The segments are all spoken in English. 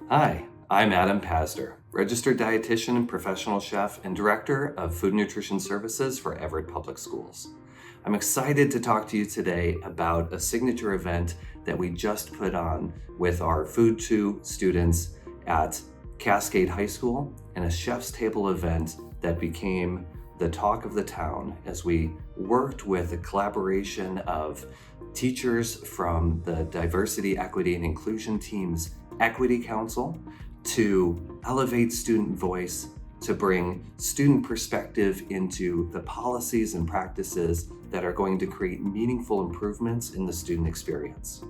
Hi, I'm Adam Pasder, registered dietitian and professional chef and director of food and nutrition services for Everett Public Schools. I'm excited to talk to you today about a signature event that we just put on with our Food 2 students at Cascade High School, and a chef's table event that became the talk of the town as we worked with a collaboration of teachers from the Diversity, Equity, and Inclusion team's Equity Council to elevate student voice, to bring student perspective into the policies and practices that are going to create meaningful improvements in the student experience.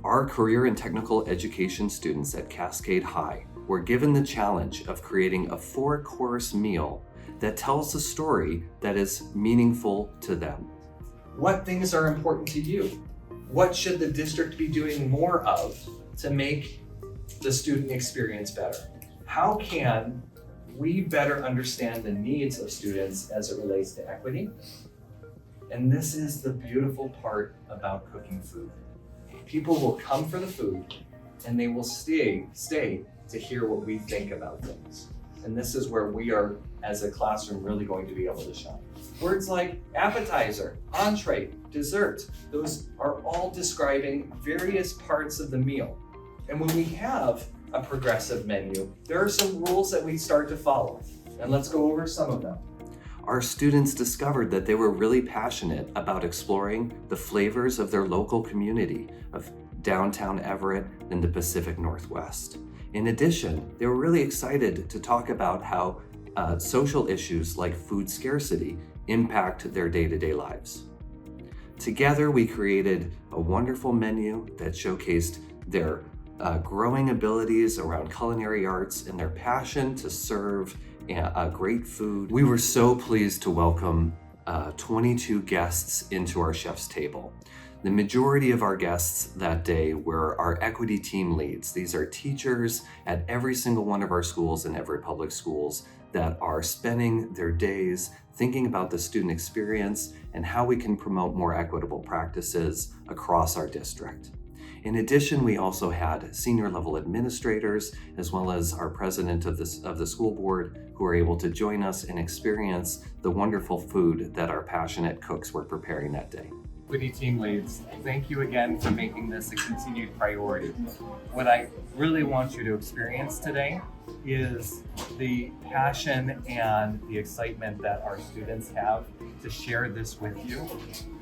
Our career and technical education students at Cascade High were given the challenge of creating a 4-course meal that tells a story that is meaningful to them. What things are important to you? What should the district be doing more of to make the student experience better? How can we better understand the needs of students as it relates to equity? And this is the beautiful part about cooking food. People will come for the food and they will stay to hear what we think about things. And this is where we are, as a classroom, really going to be able to shine. Words like appetizer, entree, dessert, those are all describing various parts of the meal. And when we have a progressive menu, there are some rules that we start to follow. And let's go over some of them. Our students discovered that they were really passionate about exploring the flavors of their local community of downtown Everett and the Pacific Northwest. In addition, they were really excited to talk about how social issues like food scarcity impact their day-to-day lives. Together, we created a wonderful menu that showcased their growing abilities around culinary arts and their passion to serve great food. We were so pleased to welcome 22 guests into our chef's table. The majority of our guests that day were our equity team leads. These are teachers at every single one of our schools in Everett Public Schools that are spending their days thinking about the student experience and how we can promote more equitable practices across our district. In addition, we also had senior level administrators as well as our president of the school board who were able to join us and experience the wonderful food that our passionate cooks were preparing that day. Equity team leads, thank you again for making this a continued priority. What I really want you to experience today is the passion and the excitement that our students have to share this with you.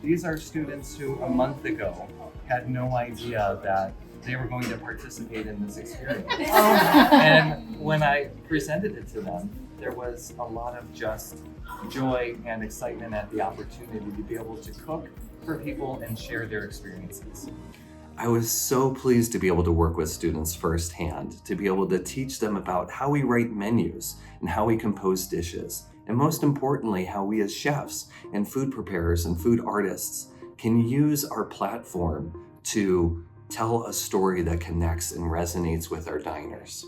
These are students who a month ago had no idea that they were going to participate in this experience. And when I presented it to them, there was a lot of just joy and excitement at the opportunity to be able to cook for people and share their experiences. I was so pleased to be able to work with students firsthand, to be able to teach them about how we write menus and how we compose dishes, and most importantly, how we as chefs and food preparers and food artists can use our platform to tell a story that connects and resonates with our diners.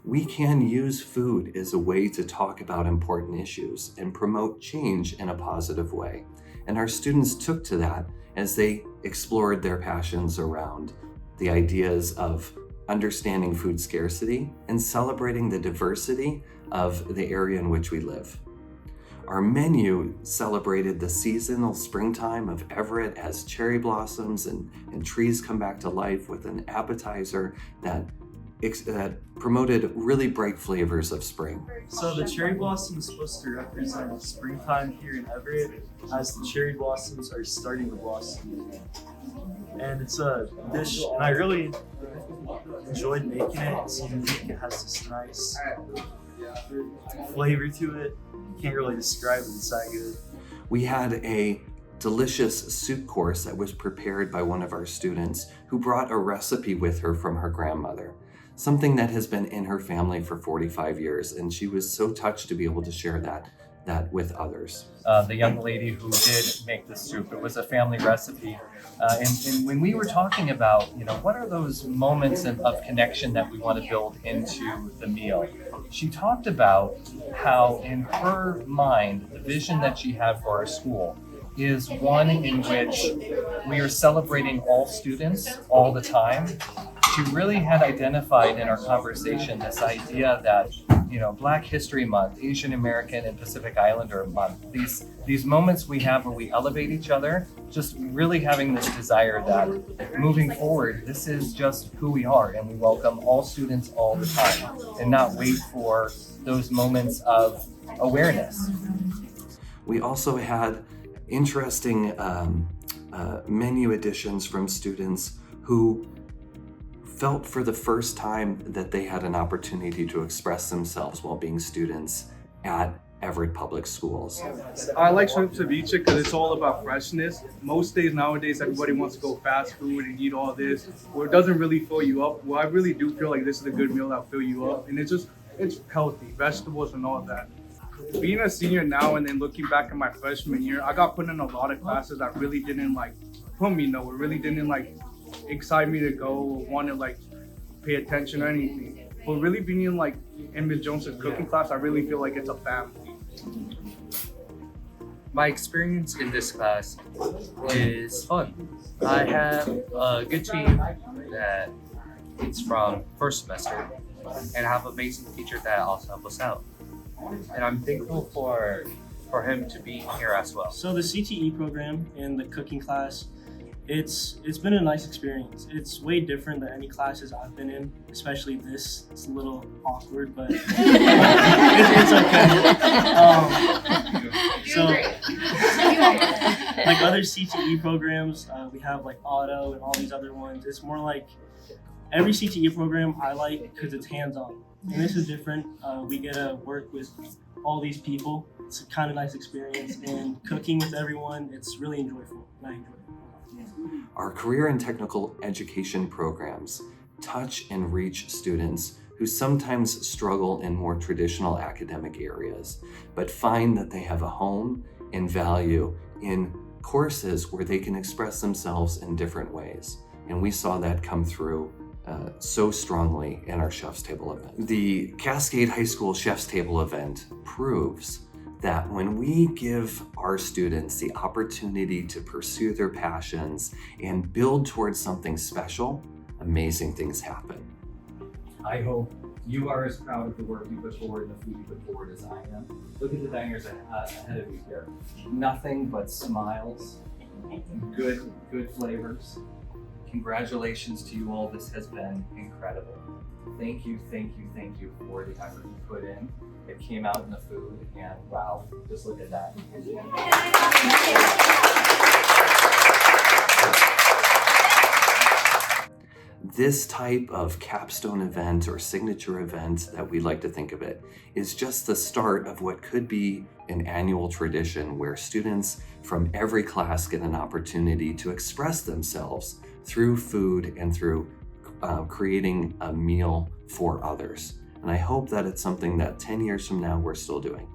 We can use food as a way to talk about important issues and promote change in a positive way. And our students took to that as they explored their passions around the ideas of understanding food scarcity and celebrating the diversity of the area in which we live. Our menu celebrated the seasonal springtime of Everett as cherry blossoms and trees come back to life with an appetizer that promoted really bright flavors of spring. So the cherry blossom is supposed to represent springtime here in Everett as the cherry blossoms are starting to blossom. And it's a dish, and I really enjoyed making it. It's unique, it has this nice flavor to it. Can't really describe it, it's that good. We had a delicious soup course that was prepared by one of our students who brought a recipe with her from her grandmother, something that has been in her family for 45 years, and she was so touched to be able to share that with others. The young lady who did make the soup, it was a family recipe. And when we were talking about, what are those moments of connection that we want to build into the meal, she talked about how in her mind, the vision that she had for our school is one in which we are celebrating all students all the time, she really had identified in our conversation this idea that, Black History Month, Asian American and Pacific Islander Month, these moments we have where we elevate each other, just really having this desire that moving forward, this is just who we are, and we welcome all students all the time, and not wait for those moments of awareness. We also had interesting menu additions from students who felt for the first time that they had an opportunity to express themselves while being students at Everett Public Schools. I like shrimp ceviche because it's all about freshness. Most days nowadays, everybody wants to go fast food and eat all this, where it doesn't really fill you up. Well, I really do feel like this is a good meal that'll fill you up, and it's healthy, vegetables and all that. Being a senior now and then looking back at my freshman year, I got put in a lot of classes that really didn't put me nowhere, really didn't excite me to go or want to pay attention or anything. But really being in Ms. Jones's cooking class, I really feel like it's a family. My experience in this class is fun. I have a good team that it's from first semester, and I have an amazing teacher that also helps us out. And I'm thankful for him to be here as well. So the CTE program in the cooking class, it's been a nice experience. It's way different than any classes I've been in, especially this. It's a little awkward, but it's okay. So like other CTE programs, we have auto and all these other ones. It's more like every CTE program I like because it's hands-on, and this is different. We get to work with all these people. It's a kind of nice experience, and cooking with everyone, it's really enjoyable, and I enjoy it. Our career and technical education programs touch and reach students who sometimes struggle in more traditional academic areas, but find that they have a home and value in courses where they can express themselves in different ways. And we saw that come through so strongly in our Chef's Table event. The Cascade High School Chef's Table event proves that when we give our students the opportunity to pursue their passions and build towards something special, amazing things happen. I hope you are as proud of the work you put forward and the food you put forward as I am. Look at the diners ahead of you here. Nothing but smiles, good flavors. Congratulations to you all. This has been incredible. Thank you for the effort you put in. It came out in the food, and wow, just look at that. This type of capstone event or signature event that we like to think of it is just the start of what could be an annual tradition where students from every class get an opportunity to express themselves through food and through creating a meal for others. And I hope that it's something that 10 years from now we're still doing.